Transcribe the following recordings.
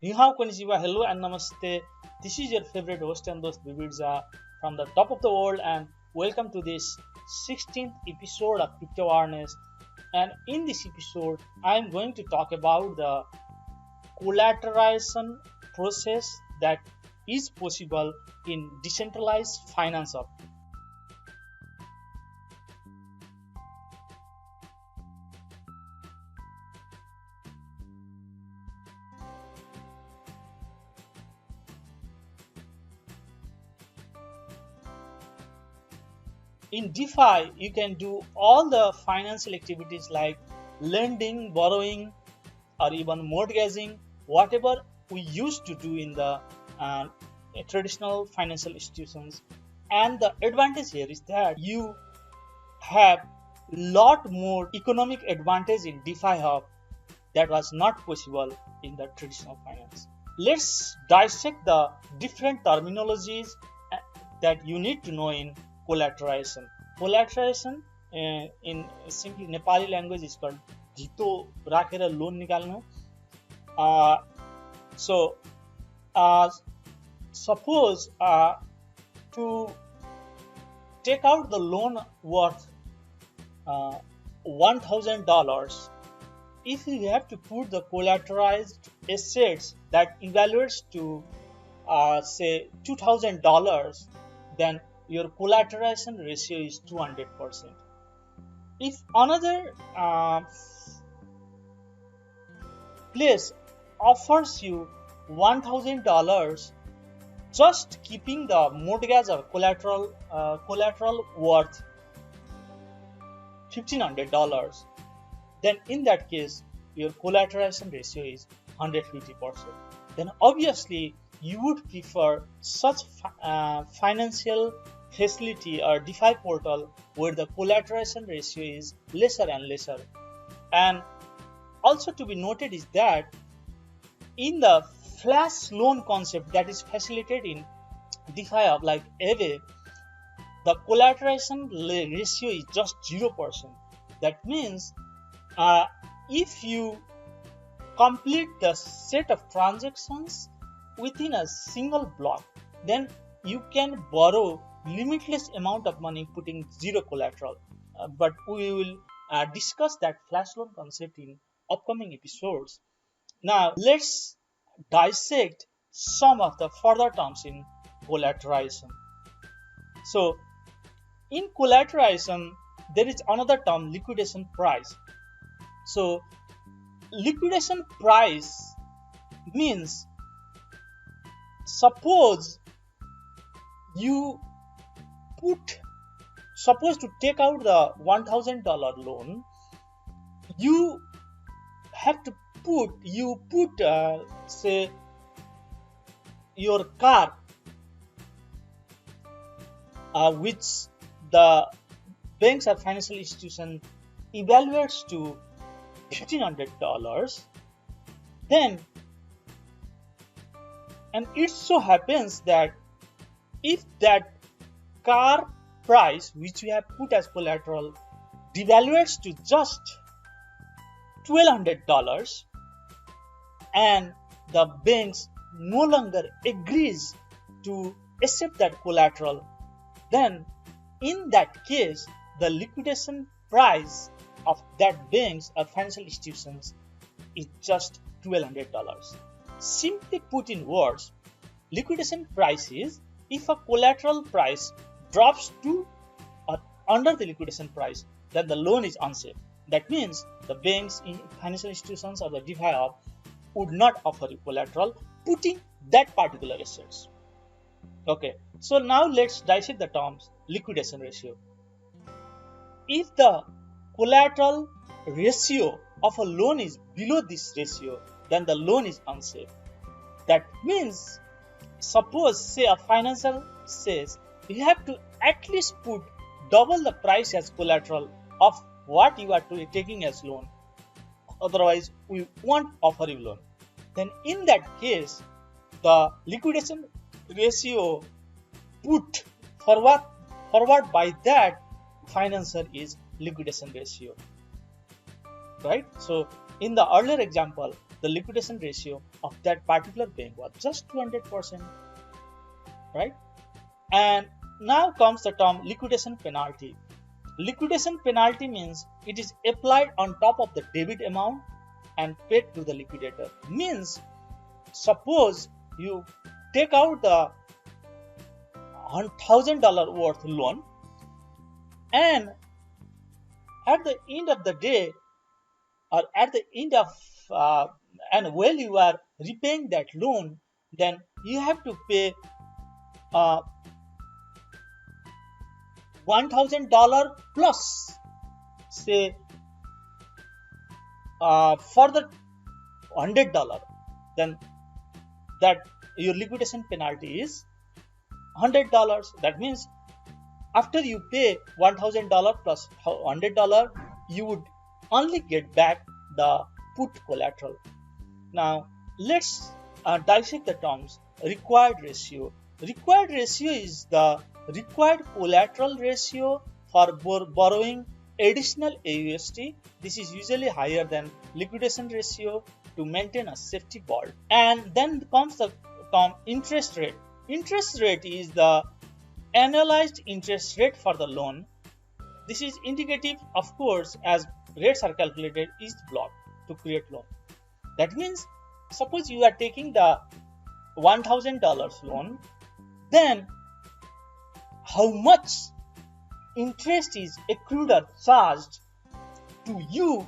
Nihao konnichiwa, hello and namaste. This is your favorite host and host Bibidza from the top of the world, and welcome to this 16th episode of Crypto Awareness. And in this episode, I am going to talk about the collateralization process that is possible in decentralized finance. In DeFi, you can do all the financial activities like lending, borrowing, or even mortgaging, whatever we used to do in the traditional financial institutions. And the advantage here is that you have lot more economic advantage in DeFi Hub that was not possible in the traditional finance. Let's dissect the different terminologies that you need to know in collateralization. Collateralization in simply Nepali language is called Jito Rakera loan nikalnu. So suppose to take out the loan worth $1,000, if you have to put the collateralized assets that evaluates to say $2,000, then your collateralization ratio is 200%. If another place offers you $1,000, just keeping the mortgage or collateral worth $1,500, then in that case your collateralization ratio is 150%. Then obviously you would prefer such financial facility or DeFi portal where the collateralization ratio is lesser and lesser. And also to be noted is that in the flash loan concept that is facilitated in DeFi Hub like Aave, the collateralization ratio is just 0%. That means if you complete the set of transactions within a single block, then you can borrow limitless amount of money putting zero collateral. But we will discuss that flash loan concept in upcoming episodes. Now let's dissect some of the further terms in collateralization. So in collateralization, there is another term, liquidation price. So liquidation price means, suppose to take out the $1,000 loan, you have to put say your car, which the banks or financial institution evaluates to $1,500, then, and it so happens that if that car price which you have put as collateral devaluates to just $1,200 and the banks no longer agrees to accept that collateral, then in that case the liquidation price of that banks or financial institutions is just $1,200. Simply put in words, liquidation price is if a collateral price drops to or under the liquidation price, then the loan is unsafe. That means the banks, financial institutions, or the DeFi Hub would not offer you collateral putting that particular assets. Okay, so now let's dissect the terms liquidation ratio. If the collateral ratio of a loan is below this ratio, then the loan is unsafe. That means, suppose say a financier says you have to at least put double the price as collateral of what you are taking as loan, otherwise we won't offer you loan. Then in that case the liquidation ratio put forward by that financier is liquidation ratio, right? So in the earlier example, the liquidation ratio of that particular bank was just 200%, right? And now comes the term liquidation penalty. Liquidation penalty means it is applied on top of the debit amount and paid to the liquidator. Means suppose you take out the $1,000 worth loan, and at the end of the day, or at the end of and while you are repaying that loan, then you have to pay $1,000 plus, say for the $100, then that your liquidation penalty is $100. That means after you pay $1,000 plus $100, you would only get back the put collateral. Now let's dissect the terms. Required ratio. Required ratio is the required collateral ratio for borrowing additional AUST. This is usually higher than liquidation ratio to maintain a safety vault. And then comes the term interest rate. Interest rate is the annualized interest rate for the loan. This is indicative, of course, as rates are calculated each block to create loan. That means suppose you are taking the $1,000 loan, then how much interest is accrued or charged to you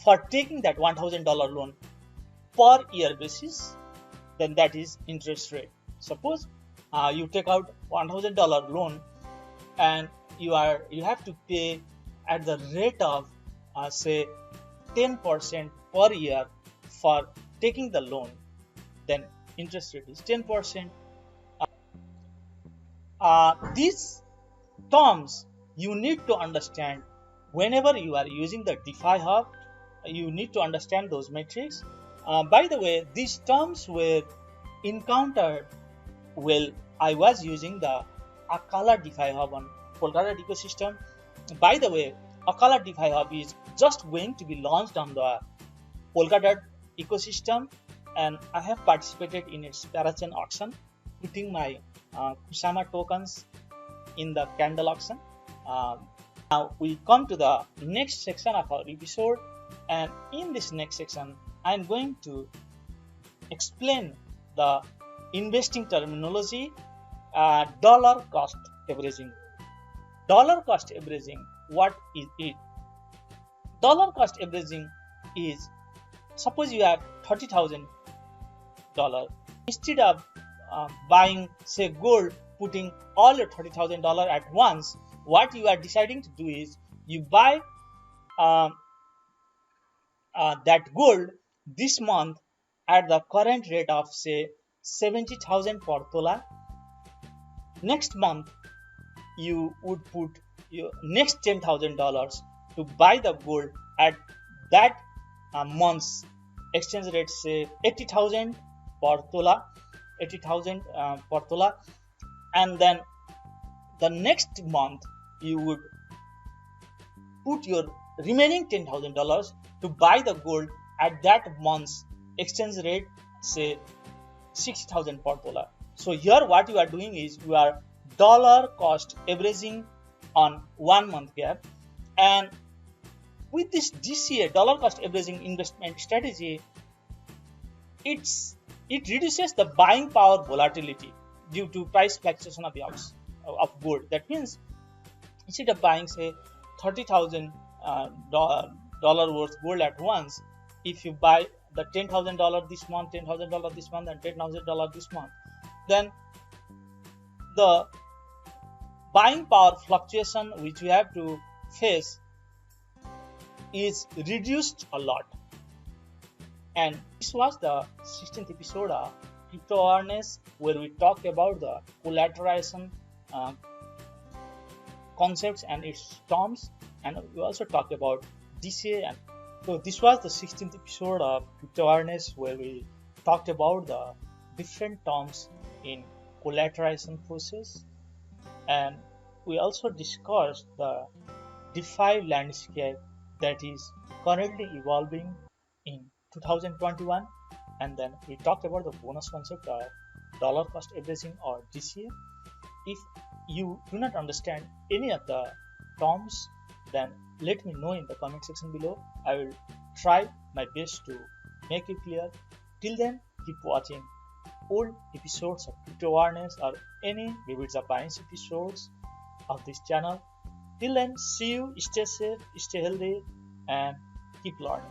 for taking that $1,000 loan per year basis, then that is interest rate. Suppose you take out $1,000 loan and you have to pay at the rate of say 10% per year for taking the loan, then interest rate is 10%. These terms you need to understand whenever you are using the DeFi hub. You need to understand those metrics. By the way, these terms were encountered while I was using the Akala DeFi hub on Polka ecosystem. By the way, Akala DeFi hub is just going to be launched on the Polka ecosystem, and I have participated in its parachain auction, putting my Kusama tokens in the candle auction. Now we come to the next section of our episode, and in this next section I am going to explain the investing terminology, dollar cost averaging. Dollar cost averaging, what is it? Dollar cost averaging is, suppose you have $30,000. Instead of buying say gold, putting all your $30,000 at once, what you are deciding to do is you buy that gold this month at the current rate of say 70,000 per tola. Next month you would put your next $10,000 to buy the gold at that month's exchange rate, say 80,000 per tola, 80,000 per tola, and then the next month you would put your remaining $10,000 to buy the gold at that month's exchange rate, say 60,000 per tola. So here what you are doing is you are dollar cost averaging on 1 month gap, and with this DCA, dollar cost averaging investment strategy, it reduces the buying power volatility due to price fluctuation of gold. That means instead of buying say $30,000 worth gold at once, if you buy the $10,000 this month, $10,000 this month, and $10,000 this month, then the buying power fluctuation which you have to face is reduced a lot. And this was the 16th episode of Crypto Awareness, where we talked about the collateralization concepts and its terms, and we also talked about DCA. And so this was the 16th episode of Crypto Awareness, where we talked about the different terms in collateralization process, and we also discussed the DeFi landscape that is currently evolving in 2021, and then we talked about the bonus concept of dollar cost averaging or DCA. If you do not understand any of the terms, then let me know in the comment section below. I will try my best to make it clear. Till then, keep watching old episodes of crypto awareness or any Vivid Japanese episodes of this channel. Till then, see you, stay safe, stay healthy, and keep learning.